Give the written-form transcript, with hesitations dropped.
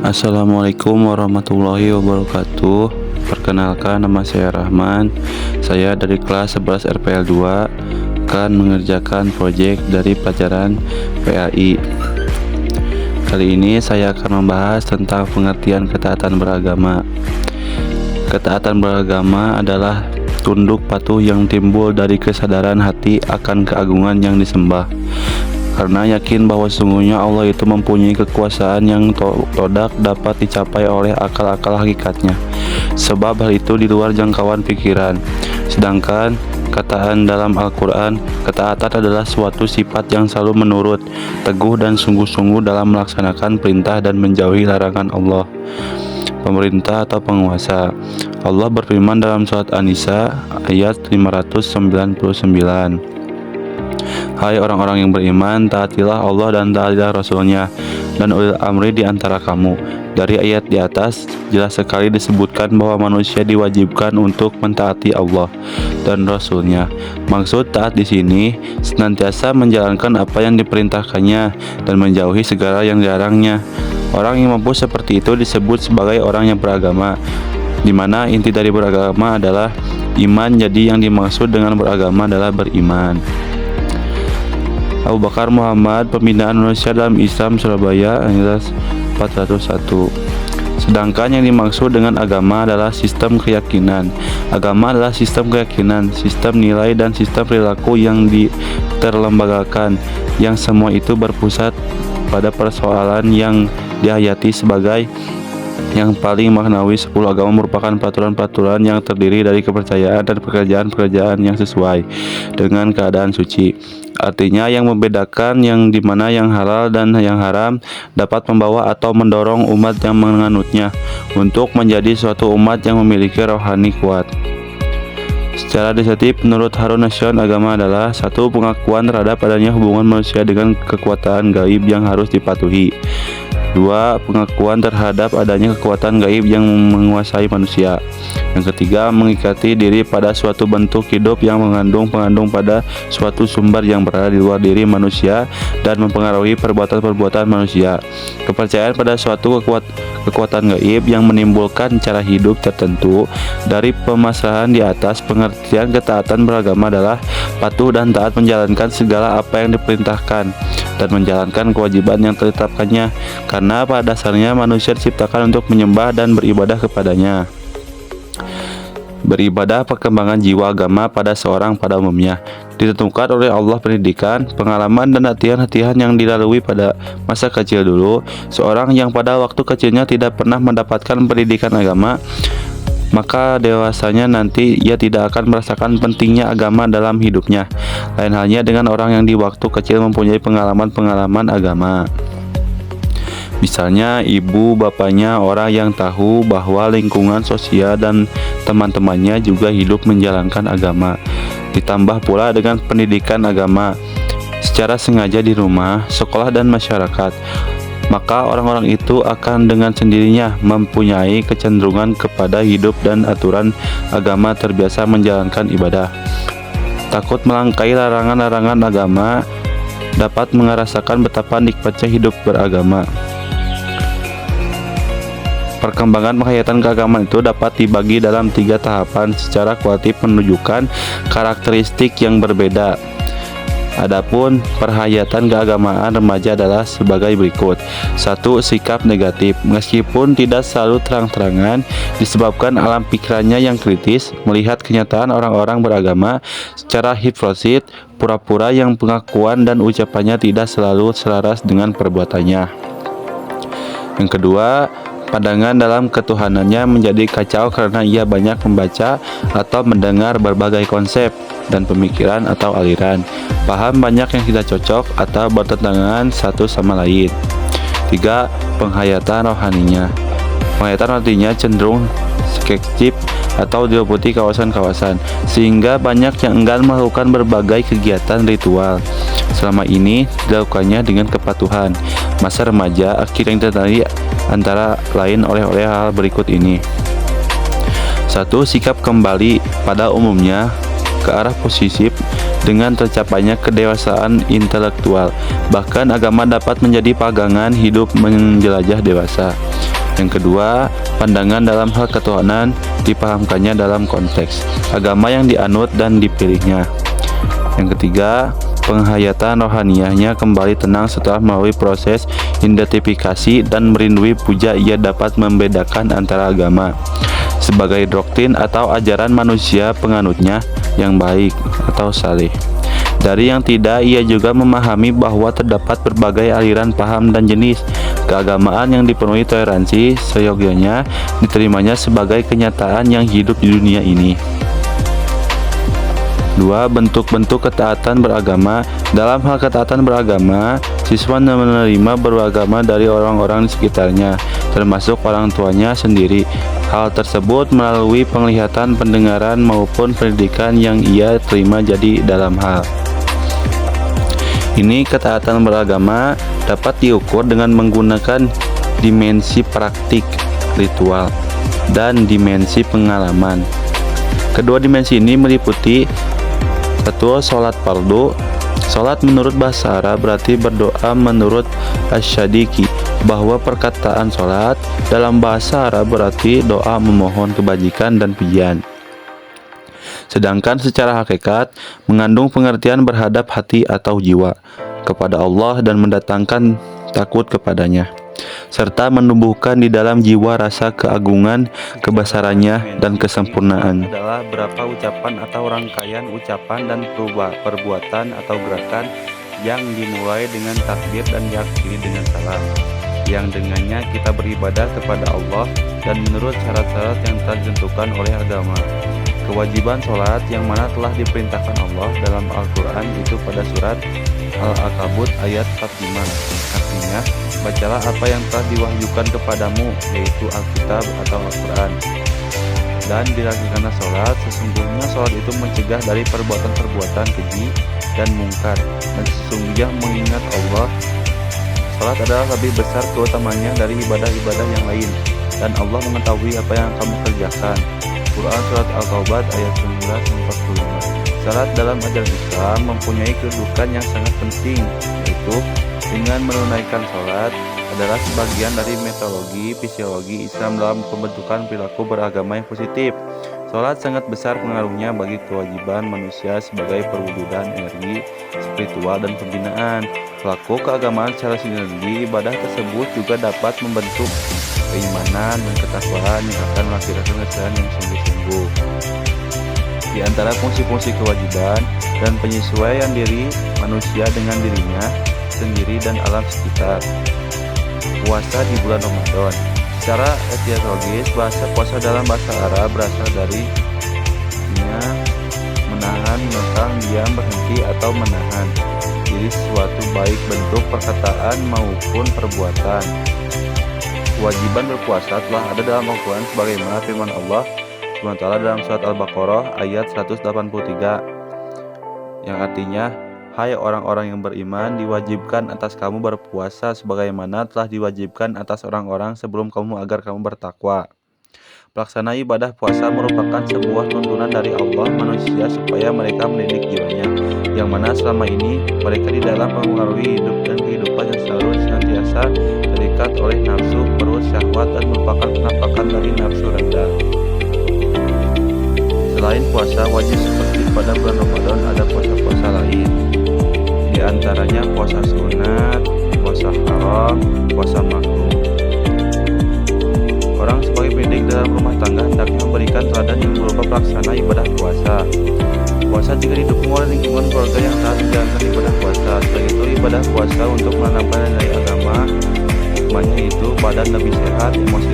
Assalamualaikum warahmatullahi wabarakatuh. Perkenalkan, nama saya Rahman. Saya dari kelas 11 RPL 2 akan mengerjakan proyek dari pelajaran PAI. Kali ini saya akan membahas tentang pengertian ketaatan beragama. Ketaatan beragama adalah tunduk patuh yang timbul dari kesadaran hati akan keagungan yang disembah, karena yakin bahwa sesungguhnya Allah itu mempunyai kekuasaan yang tidak dapat dicapai oleh akal-akal hakikatnya, sebab hal itu di luar jangkauan pikiran. Sedangkan kataan dalam Al-Quran, ketaatan adalah suatu sifat yang selalu menurut, teguh dan sungguh-sungguh dalam melaksanakan perintah dan menjauhi larangan Allah, pemerintah atau penguasa. Allah berfirman dalam surat An-Nisa ayat 599, "Hai orang-orang yang beriman, taatilah Allah dan taatilah Rasul-Nya dan ulil amri di antara kamu." Dari ayat di atas jelas sekali disebutkan bahwa manusia diwajibkan untuk mentaati Allah dan Rasul-Nya. Maksud taat di sini senantiasa menjalankan apa yang diperintahkannya dan menjauhi segala yang dilarangnya. Orang yang mampu seperti itu disebut sebagai orang yang beragama, di mana inti dari beragama adalah iman. Jadi yang dimaksud dengan beragama adalah beriman. Abu Bakar Muhammad, Pembinaan Manusia dalam Islam, Surabaya, 401. Sedangkan yang dimaksud dengan agama adalah sistem keyakinan. Agama adalah sistem keyakinan, sistem nilai dan sistem perilaku yang terlembagakan, yang semua itu berpusat pada persoalan yang dihayati sebagai yang paling maknawi. 10 agama merupakan peraturan-peraturan yang terdiri dari kepercayaan dan pekerjaan-pekerjaan yang sesuai dengan keadaan suci. Artinya yang membedakan yang dimana yang halal dan yang haram dapat membawa atau mendorong umat yang menganutnya untuk menjadi suatu umat yang memiliki rohani kuat. Secara deskriptif, menurut Harun Nashon, agama adalah satu, pengakuan terhadap adanya hubungan manusia dengan kekuatan gaib yang harus dipatuhi. 2. Pengakuan terhadap adanya kekuatan gaib yang menguasai manusia. Yang ketiga, mengikati diri pada suatu bentuk hidup yang mengandung pada suatu sumber yang berada di luar diri manusia dan mempengaruhi perbuatan-perbuatan manusia. Kepercayaan pada suatu kekuatan gaib yang menimbulkan cara hidup tertentu. Dari pemasaran di atas, pengertian ketaatan beragama adalah patuh dan taat menjalankan segala apa yang diperintahkan dan menjalankan kewajiban yang ditetapkannya, karena pada dasarnya manusia diciptakan untuk menyembah dan beribadah kepadanya. Beribadah perkembangan jiwa agama pada seorang pada umumnya ditentukan oleh Allah pendidikan, pengalaman dan latihan-latihan yang dilalui pada masa kecil dulu. Seorang yang pada waktu kecilnya tidak pernah mendapatkan pendidikan agama, maka dewasanya nanti ia tidak akan merasakan pentingnya agama dalam hidupnya. Lain halnya dengan orang yang di waktu kecil mempunyai pengalaman-pengalaman agama. Misalnya ibu bapaknya orang yang tahu bahwa lingkungan sosial dan teman-temannya juga hidup menjalankan agama. Ditambah pula dengan pendidikan agama secara sengaja di rumah, sekolah dan masyarakat, maka orang-orang itu akan dengan sendirinya mempunyai kecenderungan kepada hidup dan aturan agama, terbiasa menjalankan ibadah. Takut melangkai larangan-larangan agama dapat merasakan betapa nikmatnya hidup beragama. Perkembangan penghayatan keagamaan itu dapat dibagi dalam 3 tahapan secara kualitatif menunjukkan karakteristik yang berbeda. Adapun perhayatan keagamaan remaja adalah sebagai berikut. 1. Sikap negatif. Meskipun tidak selalu terang-terangan, disebabkan alam pikirannya yang kritis, melihat kenyataan orang-orang beragama secara hipnosis, pura-pura yang pengakuan dan ucapannya tidak selalu selaras dengan perbuatannya. Yang kedua, pandangan dalam ketuhanannya menjadi kacau karena ia banyak membaca atau mendengar berbagai konsep dan pemikiran atau aliran, paham banyak yang tidak cocok atau bertentangan satu sama lain. 3. Penghayatan rohaninya. Penghayatan rohaninya cenderung skeptis atau diliputi kawasan-kawasan, sehingga banyak yang enggan melakukan berbagai kegiatan ritual. Selama ini dilakukannya dengan kepatuhan. Masa remaja akhirnya ditandai antara lain oleh hal berikut ini. 1. Sikap kembali pada umumnya ke arah positif dengan tercapainya kedewasaan intelektual. Bahkan agama dapat menjadi pegangan hidup menjelajah dewasa. Yang kedua, pandangan dalam hal ketuhanan dipahamkannya dalam konteks agama yang dianut dan dipilihnya. Yang ketiga, penghayatan rohaniyahnya kembali tenang setelah melalui proses identifikasi dan merindui puja. Ia dapat membedakan antara agama sebagai doktrin atau ajaran manusia penganutnya yang baik atau saleh dari yang tidak. Ia juga memahami bahwa terdapat berbagai aliran paham dan jenis keagamaan yang dipenuhi toleransi seyogyanya diterimanya sebagai kenyataan yang hidup di dunia ini. 2. Bentuk-bentuk ketaatan beragama. Dalam hal ketaatan beragama, siswa menerima beragama dari orang-orang di sekitarnya, termasuk orang tuanya sendiri. Hal tersebut melalui penglihatan, pendengaran, maupun pendidikan yang ia terima. Jadi dalam hal ini, ketaatan beragama dapat diukur dengan menggunakan dimensi praktik, ritual, dan dimensi pengalaman. Kedua dimensi ini meliputi: 1. Sholat fardu. Sholat menurut bahasa Arab berarti berdoa. Menurut Asy-Syadiki, bahwa perkataan sholat dalam bahasa Arab berarti doa memohon kebajikan dan pujian, sedangkan secara hakikat mengandung pengertian berhadap hati atau jiwa kepada Allah dan mendatangkan takut kepadanya, serta menumbuhkan di dalam jiwa rasa keagungan, kebesarannya, dan kesempurnaan. Adalah berapa ucapan atau rangkaian ucapan dan perbuatan atau gerakan yang dimulai dengan takbir dan diakhiri dengan salam, yang dengannya kita beribadah kepada Allah dan menurut syarat-syarat yang telah ditentukan oleh agama. Kewajiban sholat yang mana telah diperintahkan Allah dalam Al-Quran itu pada surat Al-Ankabut ayat 45. Artinya, bacalah apa yang telah diwahyukan kepadamu, yaitu Alkitab atau Al-Quran, dan dilakukanlah sholat. Sesungguhnya sholat itu mencegah dari perbuatan-perbuatan keji dan mungkar, dan sesungguhnya mengingat Allah. Sholat adalah lebih besar keutamanya dari ibadah-ibadah yang lain, dan Allah mengetahui apa yang kamu kerjakan. Quran Surat Al-Taubat ayat 19-45. Salat dalam ajaran Islam mempunyai kedudukan yang sangat penting, yaitu dengan menunaikan salat adalah sebagian dari metodologi fisiologi Islam dalam pembentukan perilaku beragama yang positif. Salat sangat besar pengaruhnya bagi kewajiban manusia sebagai perwujudan energi spiritual dan pembinaan. Pelaku keagamaan secara sinergi, ibadah tersebut juga dapat membentuk keimanan dan ketakwaan yang akan melahirkan kesadaran yang sungguh-sungguh. Di antara fungsi-fungsi kewajiban dan penyesuaian diri manusia dengan dirinya sendiri dan alam sekitar. Puasa di bulan Ramadan. Secara etimologis, bahasa puasa dalam bahasa Arab berasal dari menahan, mengekang, diam, berhenti, atau menahan diri sesuatu baik bentuk perkataan maupun perbuatan. Kewajiban berpuasa telah ada dalam Al-Quran sebagaimana firman Allah SWT dalam surat Al-Baqarah ayat 183 yang artinya, hai orang-orang yang beriman, diwajibkan atas kamu berpuasa sebagaimana telah diwajibkan atas orang-orang sebelum kamu agar kamu bertakwa. Pelaksana ibadah puasa merupakan sebuah tuntunan dari Allah manusia supaya mereka mendidik jiwanya, yang mana selama ini mereka di dalam mengaruhi hidup dan kehidupan yang selalu senantiasa terikat oleh nafsu, perut, syahwat, dan merupakan penampakan dari nafsu rendah. Selain puasa wajib seperti pada bulan Ramadan, ada puasa-puasa lain, di antaranya puasa sunat, puasa haram, puasa makruh. Orang sebagai pendidik dalam rumah tangga hendaknya memberikan teladan yang berupa pelaksana ibadah puasa. Puasa juga didukung oleh lingkungan keluarga yang taat menjalankan ibadah puasa. Selain itu, ibadah puasa untuk menanamkan nilai agama, hikmahnya itu badan lebih sehat, emosi